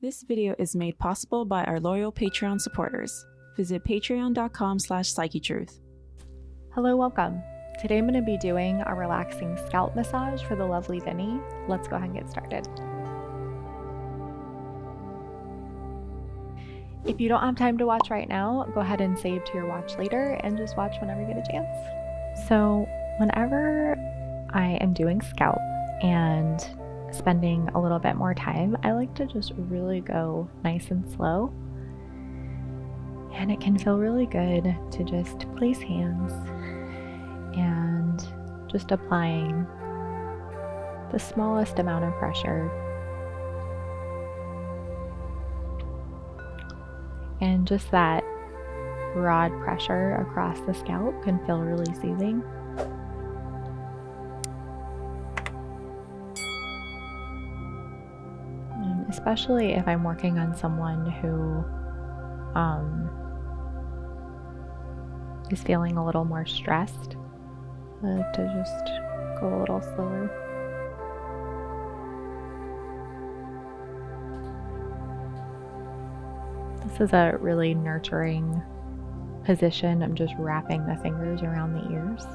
This video is made possible by our loyal Patreon supporters. Visit patreon.com/psychetruth. Hello, welcome. Today I'm going to be doing a relaxing scalp massage for the lovely Vinny. Let's go ahead and get started. If you don't have time to watch right now, go ahead and save to your watch later and just watch whenever you get a chance. So whenever I am doing scalp and spending a little bit more time, I like to just really go nice and slow. And it can feel really good to just place hands and just applying the smallest amount of pressure. And just that broad pressure across the scalp can feel really soothing. And especially if I'm working on someone who is feeling a little more stressed, I like to just go a little slower. This is a really nurturing position. I'm just wrapping the fingers around the ears.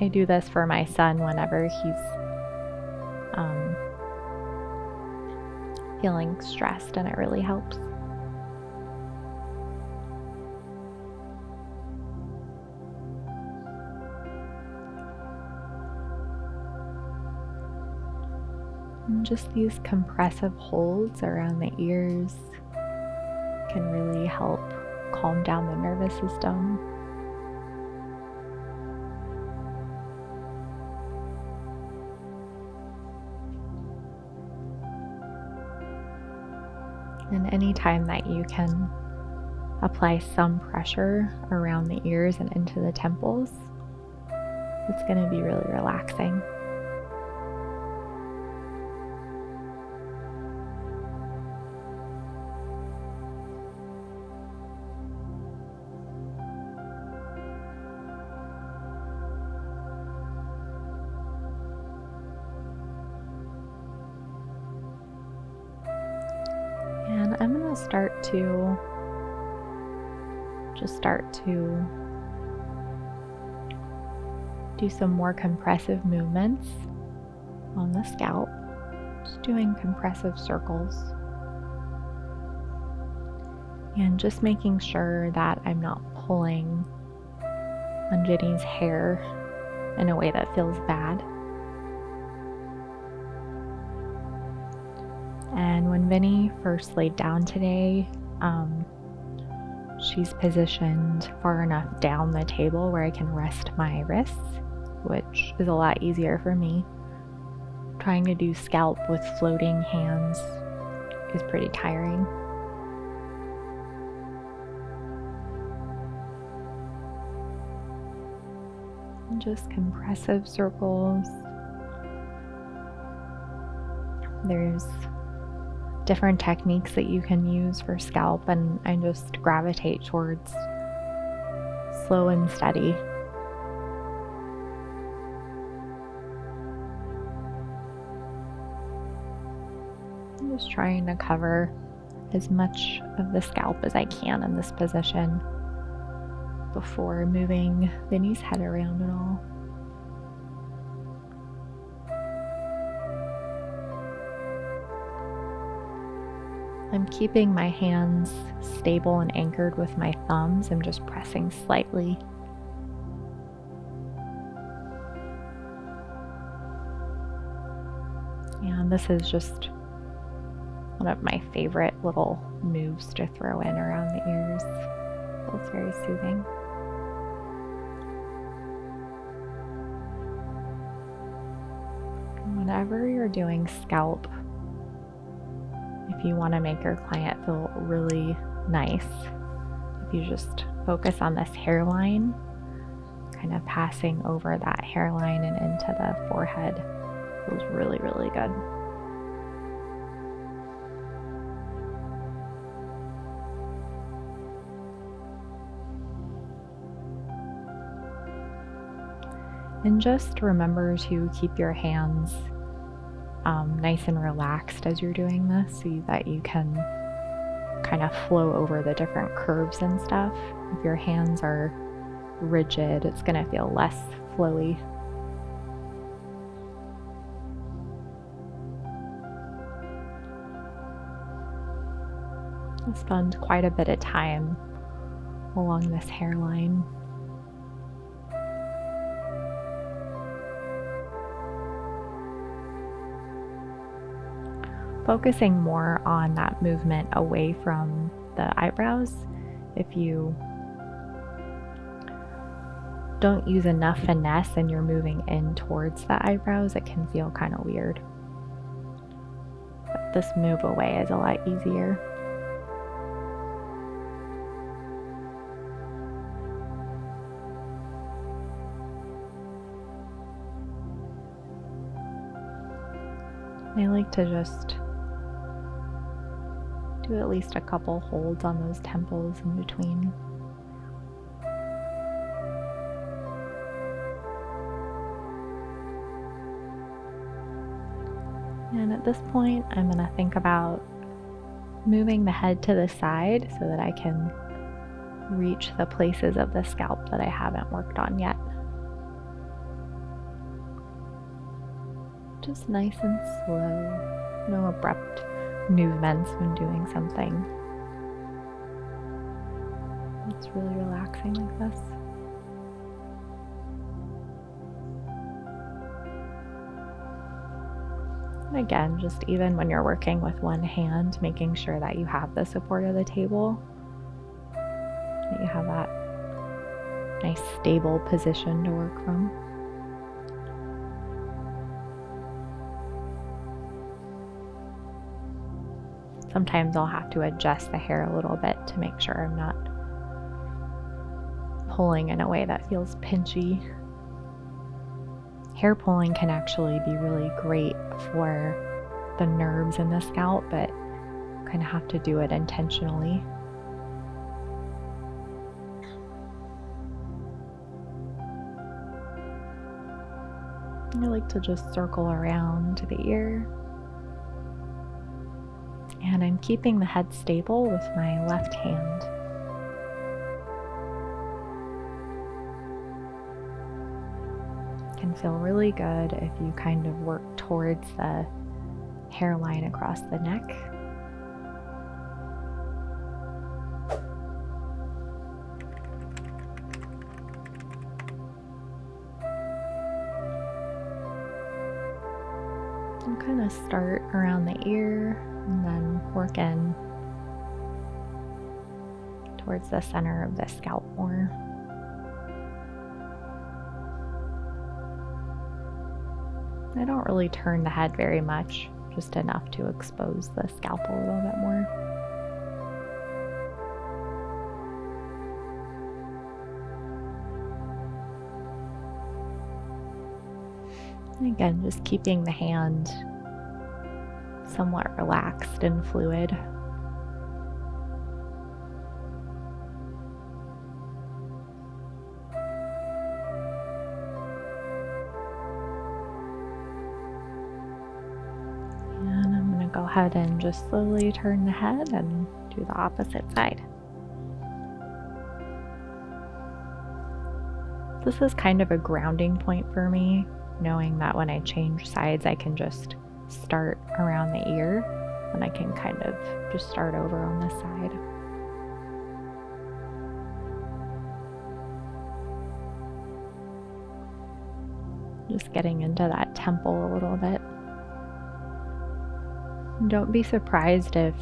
I do this for my son whenever he's feeling stressed, and it really helps. And just these compressive holds around the ears can really help calm down the nervous system. And anytime that you can apply some pressure around the ears and into the temples, it's going to be really relaxing. And I'm going to start to do some more compressive movements on the scalp, just doing compressive circles and just making sure that I'm not pulling on Vinny's hair in a way that feels bad. And when Vinny first laid down today, she's positioned far enough down the table where I can rest my wrists, which is a lot easier for me. Trying to do scalp with floating hands is pretty tiring. And just compressive circles. There's different techniques that you can use for scalp, and I just gravitate towards slow and steady. I'm just trying to cover as much of the scalp as I can in this position before moving Vinny's head around at all. I'm keeping my hands stable and anchored with my thumbs. I'm just pressing slightly. And this is just one of my favorite little moves to throw in around the ears. Feels very soothing. Whenever you're doing scalp, if you want to make your client feel really nice, if you just focus on this hairline, kind of passing over that hairline and into the forehead, feels really, really good. And just remember to keep your hands nice and relaxed as you're doing this so that you can kind of flow over the different curves and stuff. If your hands are rigid, it's going to feel less flowy. I spend quite a bit of time along this hairline. Focusing more on that movement away from the eyebrows. If you don't use enough finesse and you're moving in towards the eyebrows, it can feel kind of weird. But this move away is a lot easier. I like to just do at least a couple holds on those temples in between. And at this point, I'm going to think about moving the head to the side so that I can reach the places of the scalp that I haven't worked on yet. Just nice and slow, no abrupt movements when doing something. It's really relaxing like this. And again, just even when you're working with one hand, making sure that you have the support of the table, that you have that nice stable position to work from. Sometimes I'll have to adjust the hair a little bit to make sure I'm not pulling in a way that feels pinchy. Hair pulling can actually be really great for the nerves in the scalp, but you kind of have to do it intentionally. I like to just circle around to the ear. And I'm keeping the head stable with my left hand. It can feel really good if you kind of work towards the hairline across the neck. And kind of start around the ear and then work in towards the center of the scalp more. I don't really turn the head very much, just enough to expose the scalp a little bit more. And again, just keeping the hand somewhat relaxed and fluid. And I'm going to go ahead and just slowly turn the head and do the opposite side. This is kind of a grounding point for me, knowing that when I change sides, I can just start around the ear and I can kind of just start over on this side. Just getting into that temple a little bit. Don't be surprised if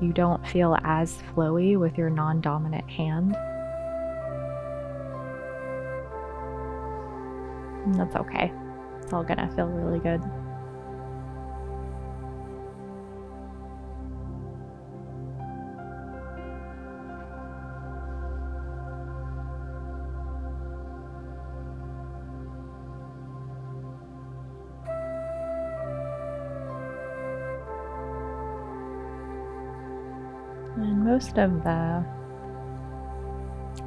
you don't feel as flowy with your non-dominant hand. And that's okay. It's all gonna feel really good. And most of the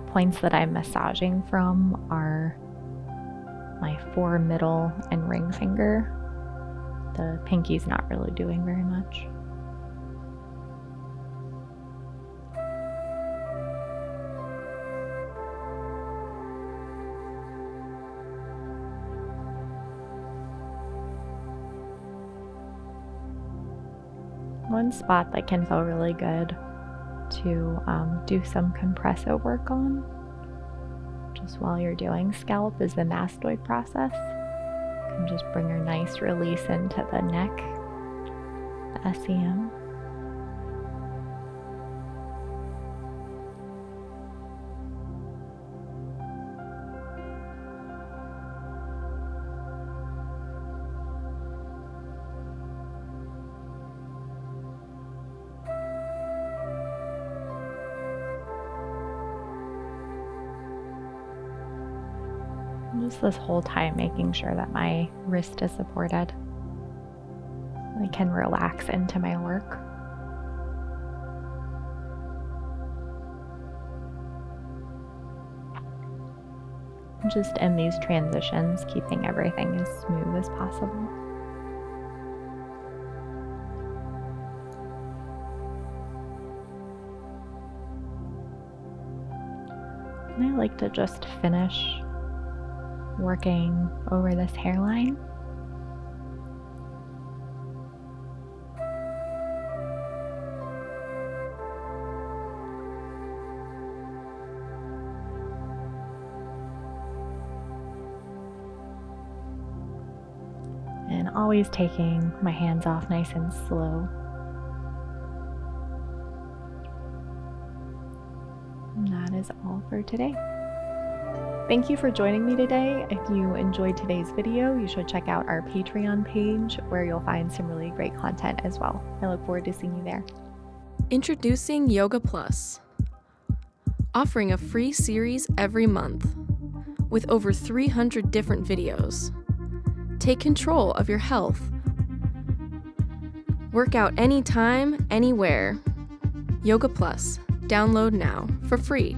points that I'm massaging from are my 4 middle and ring finger. The pinky's not really doing very much. One spot that can feel really good to do some compressive work on, just while you're doing scalp, is the mastoid process. You can just bring a nice release into the neck, the SEM. Just this whole time making sure that my wrist is supported. I can relax into my work. Just in these transitions, keeping everything as smooth as possible. And I like to just finish working over this hairline. And always taking my hands off nice and slow. And that is all for today. Thank you for joining me today. If you enjoyed today's video, you should check out our Patreon page where you'll find some really great content as well. I look forward to seeing you there. Introducing Yoga Plus, offering a free series every month with over 300 different videos. Take control of your health. Work out anytime, anywhere. Yoga Plus. Download now for free.